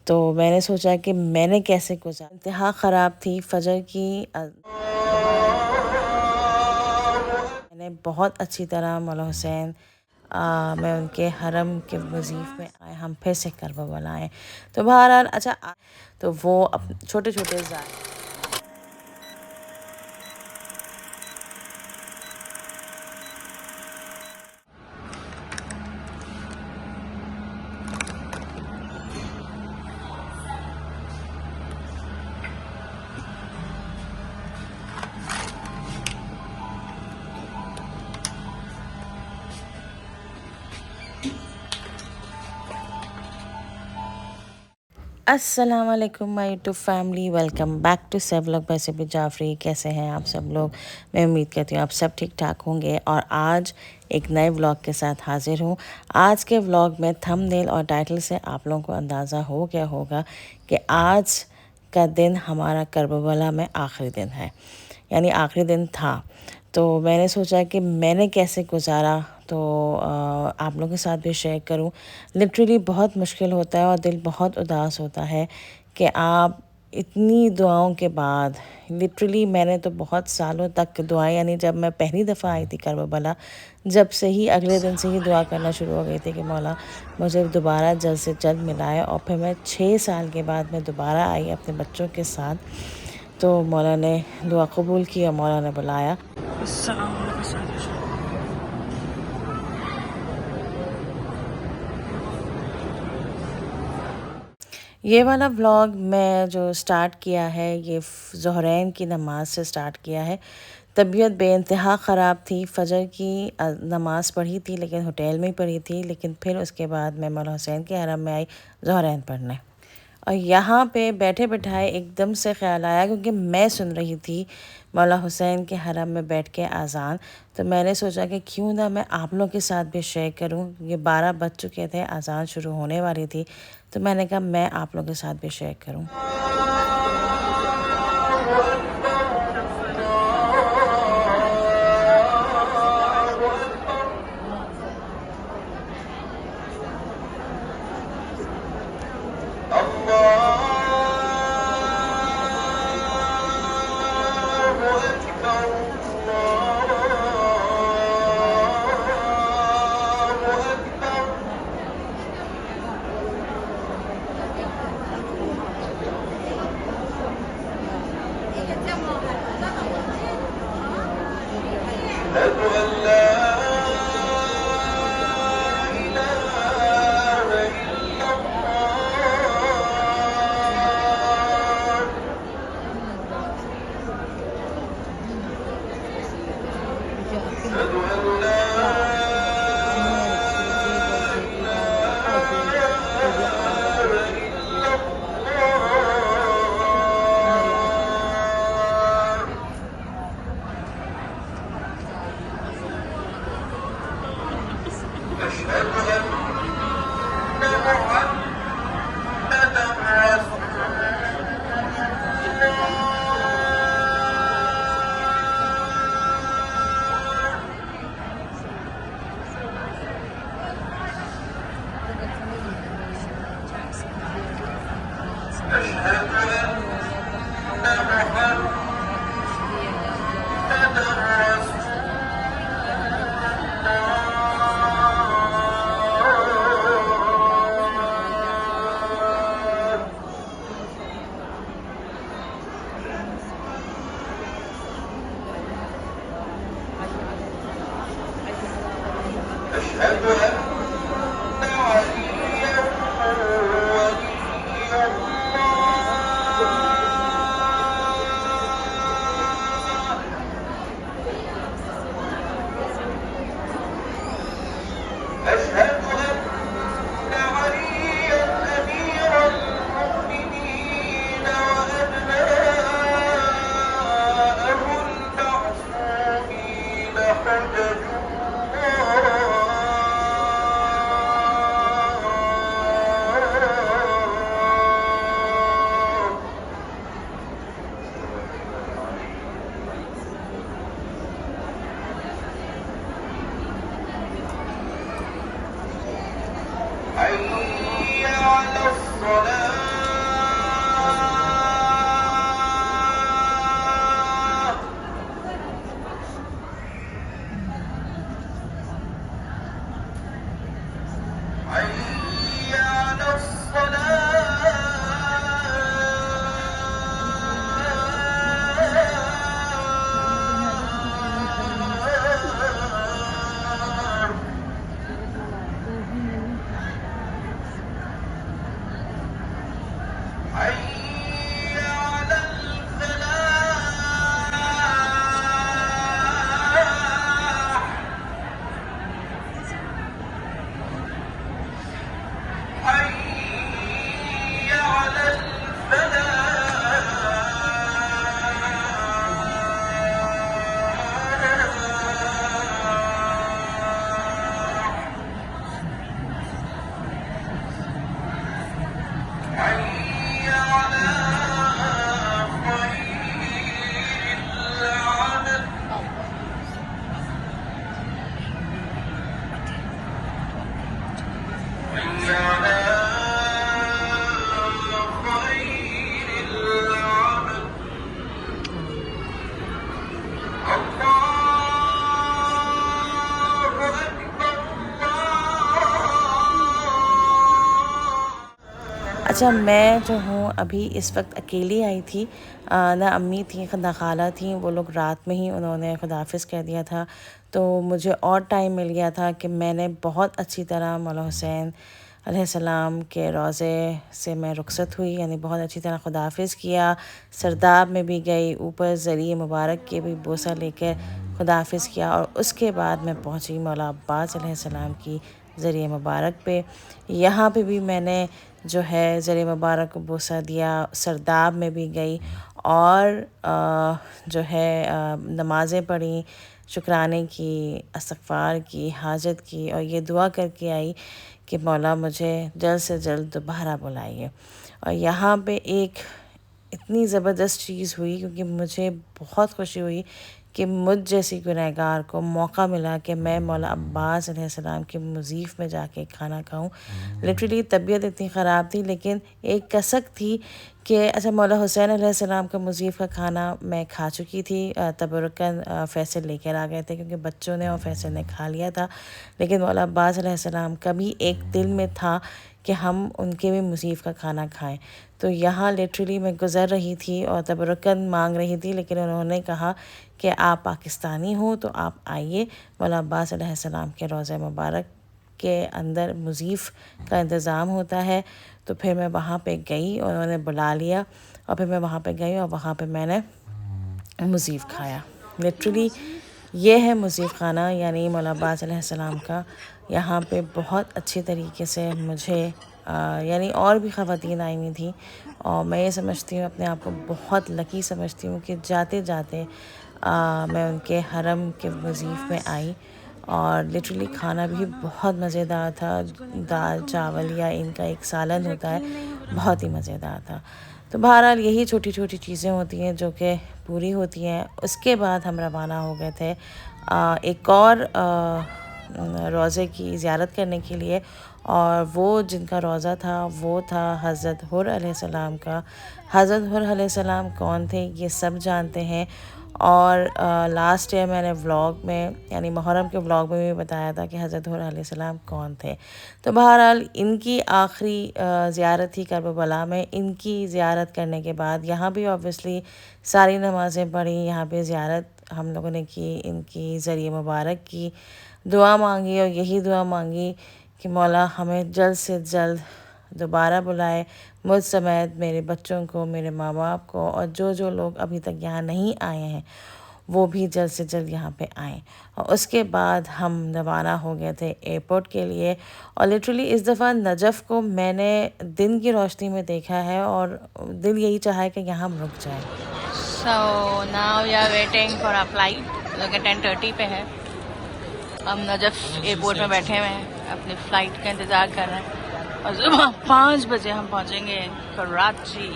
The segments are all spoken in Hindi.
तो मैंने सोचा कि मैंने कैसे गुजारा। इंतहा ख़राब थी फजर की। मैंने बहुत अच्छी तरह मौला हुसैन मैं उनके हरम के वज़ीफ़ में आए, हम फिर से करबला आए। तो बहरहाल तो वो छोटे छोटे अस्सलाम वालेकुम my YouTube family, welcome back to vlog by Sibi Jafri. कैसे हैं आप सब लोग? मैं उम्मीद करती हूँ आप सब ठीक ठाक होंगे और आज एक नए व्लॉग के साथ हाजिर हूँ। आज के व्लॉग में थंबनेल और टाइटल से आप लोगों को अंदाज़ा हो गया होगा कि आज का दिन हमारा करबला में आखिरी दिन है, यानी आखिरी दिन था। तो मैंने सोचा कि मैंने कैसे गुजारा तो आप लोगों के साथ भी शेयर करूं। लिटरली बहुत मुश्किल होता है और दिल बहुत उदास होता है कि आप इतनी दुआओं के बाद, लिटरली मैंने तो बहुत सालों तक दुआएं, यानी जब मैं पहली दफ़ा आई थी करबला, जब से ही अगले दिन से ही दुआ करना शुरू हो गई थी कि मौला मुझे दोबारा जल्द से जल्द मिलाए। और फिर मैं 6 साल के बाद मैं दोबारा आई अपने बच्चों के साथ। तो मौला ने दुआ कबूल की और मौला ने बुलाया। ये वाला व्लॉग मैं जो स्टार्ट किया है ये ज़ोहरैन की नमाज़ से स्टार्ट किया है। तबीयत बेइंतहा ख़राब थी, फ़जर की नमाज़ पढ़ी थी लेकिन होटल में ही पढ़ी थी। लेकिन फिर उसके बाद मैं मौला हुसैन के हरम में आई ज़ोहरैन पढ़ने। और यहाँ पे बैठे बिठाए एकदम से ख़्याल आया, क्योंकि मैं सुन रही थी मौला हुसैन के हरम में बैठ के अज़ान। तो मैंने सोचा कि क्यों ना मैं आप लोगों के साथ भी शेयर करूं। ये 12 बज चुके थे, अज़ान शुरू होने वाली थी, तो मैंने कहा मैं आप लोगों के साथ भी शेयर करूं। अच्छा, मैं जो हूँ अभी इस वक्त अकेली आई थी। ना अम्मी थी ना खाला थी, वो लोग रात में ही उन्होंने खुदाफिज़ कह दिया था। तो मुझे और टाइम मिल गया था कि मैंने बहुत अच्छी तरह मौला हुसैन अलैहिस्सलाम के रोज़े से मैं रुखसत हुई, यानी बहुत अच्छी तरह खुदाफिज़ किया। सरदाब में भी गई, ऊपर ज़रिए मुबारक के भी बोसा लेकर खुदाफिज़ किया, और उसके बाद मैं पहुँची मौला अब्बास अलैहिस्सलाम की ज़रिए मुबारक पे। यहाँ पे भी मैंने जो है ज़रिए मुबारक को बोसा दिया। सरदाब में भी गई और जो है नमाज़ें पढ़ी, शुक्राने की, इस्तग़फ़ार की, हाजत की, और ये दुआ करके आई कि मौला मुझे जल्द से जल्द दोबारा बुलाइए। और यहाँ पे एक इतनी ज़बरदस्त चीज़ हुई, क्योंकि मुझे बहुत खुशी हुई कि मुझ जैसी गुनहगार को मौका मिला कि मैं मौला अब्बास अलैहिस्सलाम के मुज़ीफ़ में जाके खाना खाऊं। लिटरली तबीयत इतनी ख़राब थी, लेकिन एक कसक थी कि अच्छा, मौला हुसैन अलैहिस्सलाम का मुज़ीफ़ का खाना मैं खा चुकी थी। तबरुकन फ़ैसल लेकर आ गए थे, क्योंकि बच्चों ने और फ़ैसल ने खा लिया था। लेकिन मौला अब्बास अलैहिस्सलाम का भी एक दिल में था कि हम उनके भी मुज़ीफ़ का खाना खाएं। तो यहाँ लिटरली मैं गुज़र रही थी और तबरुकन मांग रही थी, लेकिन उन्होंने कहा कि आप पाकिस्तानी हो तो आप आइए, मौला अब्बास अलैहिस्सलाम के रोज़े मुबारक के अंदर मुज़ीफ़ का इंतज़ाम होता है। तो फिर मैं वहाँ पे गई और उन्होंने बुला लिया, और फिर मैं वहाँ पे गई और वहाँ पे मैंने मुज़ीफ़ खाया। लिटरली ये है मुज़ीफ़ खाना, यानी मौला अब्बास अलैहिस्सलाम का। यहाँ पे बहुत अच्छे तरीके से मुझे यानी और भी ख़वातीन आई हुई थी, और मैं ये समझती हूँ, अपने आप को बहुत लकी समझती हूँ कि जाते जाते मैं उनके हरम के मुज़ीफ़ में आई। और लिटरली खाना भी बहुत मज़ेदार था। दाल चावल या इनका एक सालन होता है, बहुत ही मज़ेदार था। तो बहरहाल यही छोटी छोटी चीज़ें होती हैं जो कि पूरी होती हैं। उसके बाद हम रवाना हो गए थे एक और रोज़े की ज़ियारत करने के लिए, और वो जिनका रोज़ा था वो था हज़रत हुर अलैहिस्सलाम का। हज़रत हुर अलैहिस्सलाम कौन थे ये सब जानते हैं, और लास्ट ईयर मैंने व्लॉग में, यानी मुहर्रम के व्लॉग में भी बताया था कि हज़रत हुर अलैहिस्सलाम कौन थे। तो बहरहाल इनकी आखिरी ज़ियारत थी करबला में। इनकी ज़ियारत करने के बाद यहाँ भी ऑब्वियसली सारी नमाज़ें पढ़ी, यहाँ पे ज़ियारत हम लोगों ने की, इनकी ज़रिए मुबारक की, दुआ मांगी, और यही दुआ मांगी कि मौला हमें जल्द से जल्द दोबारा बुलाए, मुझ समेत मेरे बच्चों को, मेरे माँ बाप को, और जो जो लोग अभी तक यहाँ नहीं आए हैं वो भी जल्द से जल्द यहाँ पे आएँ। और उसके बाद हम रवाना हो गए थे एयरपोर्ट के लिए। और लिटरली इस दफ़ा नजफ़ को मैंने दिन की रोशनी में देखा है, और दिल यही चाहा है कि यहाँ हम रुक जाएँ। So now we are waiting for our flight, जो कि 10:30 पे है। हम नजफ़ एयरपोर्ट में बैठे हुए हैं, अपनी फ़्लाइट का इंतज़ार कर रहे हैं, और सुबह 5 बजे हम पहुंचेंगे कराची।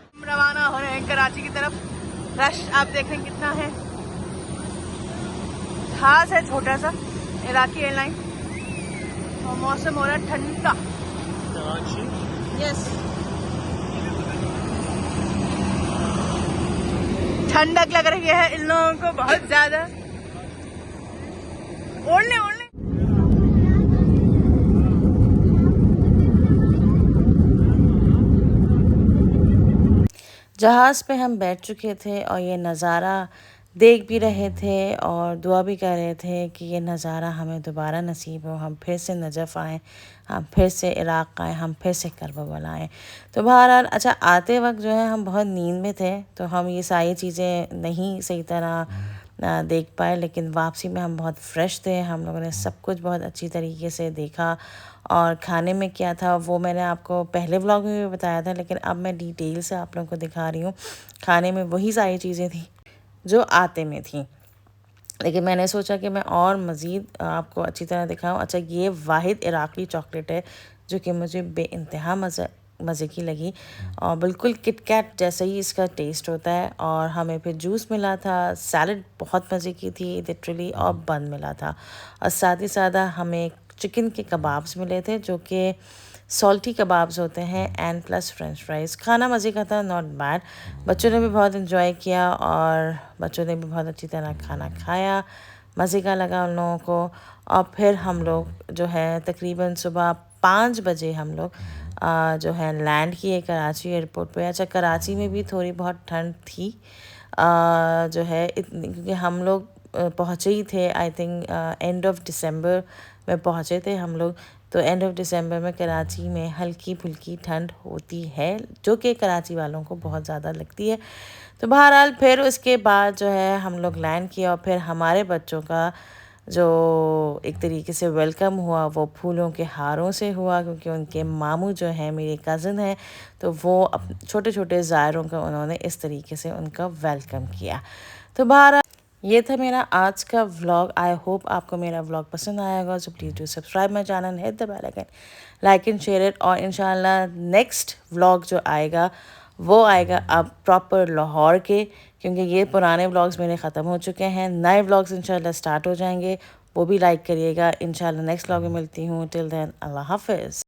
हम रवाना हो रहे हैं कराची की तरफ। रश आप देख रहे हैं कितना है, खास है छोटा सा इराकी एयरलाइन, और मौसम हो रहा है ठंडा। यस, ठंडक लग रही है इन लोगों को बहुत ज्यादा। ओढ़ने ओढ़ने जहाज़ पे हम बैठ चुके थे, और ये नज़ारा देख भी रहे थे और दुआ भी कर रहे थे कि ये नज़ारा हमें दोबारा नसीब हो, हम फिर से नजफ़ आएँ, हम फिर से इराक़ आएँ, हम फिर से करबला आएँ। तो बहरहाल अच्छा आते वक्त जो है हम बहुत नींद में थे, तो हम ये सारी चीज़ें नहीं सही तरह देख पाए, लेकिन वापसी में हम बहुत फ्रेश थे। हम लोगों ने सब कुछ बहुत अच्छी तरीके से देखा और खाने में क्या था वो मैंने आपको पहले व्लॉग में भी बताया था, लेकिन अब मैं डिटेल से आप लोगों को दिखा रही हूँ। खाने में वही सारी चीज़ें थी जो आते में थी, लेकिन मैंने सोचा कि मैं और मज़ीद आपको अच्छी तरह दिखाऊं। अच्छा ये वाहिद इराक़ी चॉकलेट है जो कि मुझे बेइंतहा मज़े की लगी और बिल्कुल किटकैट जैसा ही इसका टेस्ट होता है। और हमें फिर जूस मिला था, सैलड बहुत मज़े की थी लिटरली, और बन मिला था, और साथ ही साथ हमें चिकन के कबाब्स मिले थे जो कि सॉल्टी कबाब्स होते हैं, एंड प्लस फ्रेंच फ्राइज़। खाना मज़े का था, नॉट बैड। बच्चों ने भी बहुत इन्जॉय किया और बच्चों ने भी बहुत अच्छी तरह खाना खाया, मज़े का लगा उन लोगों को। और फिर हम लोग जो है तकरीबन सुबह 5 बजे हम लोग जो है लैंड किए कराची एयरपोर्ट पे। अच्छा कराची में भी थोड़ी बहुत ठंड थी जो है इतनी, क्योंकि हम लोग पहुँचे ही थे I think end of December में पहुँचे थे हम लोग। तो एंड ऑफ दिसंबर में कराची में हल्की फुल्की ठंड होती है जो कि कराची वालों को बहुत ज़्यादा लगती है। तो बहरहाल फिर उसके बाद जो है हम लोग लैंड किया और फिर हमारे बच्चों का जो एक तरीके से वेलकम हुआ वो फूलों के हारों से हुआ, क्योंकि उनके मामू जो है मेरे कज़न हैं, तो वो छोटे छोटे ज़ायरों का उन्होंने इस तरीके से उनका वेलकम किया। तो बहरहाल ये था मेरा आज का व्लॉग। आई होप आपको मेरा व्लॉग पसंद आया होगा। So please do subscribe my channel, hit the bell icon, like and share it. और इंशाल्लाह नेक्स्ट व्लॉग जो आएगा वो आएगा अब प्रॉपर लाहौर के, क्योंकि ये पुराने व्लॉग्स मेरे ख़त्म हो चुके हैं। नए व्लॉग्स इंशाल्लाह स्टार्ट हो जाएंगे, वो भी लाइक करिएगा। इंशाल्लाह नेक्स्ट व्लॉग में मिलती हूँ। टिल देन अल्लाह हाफ़िज़।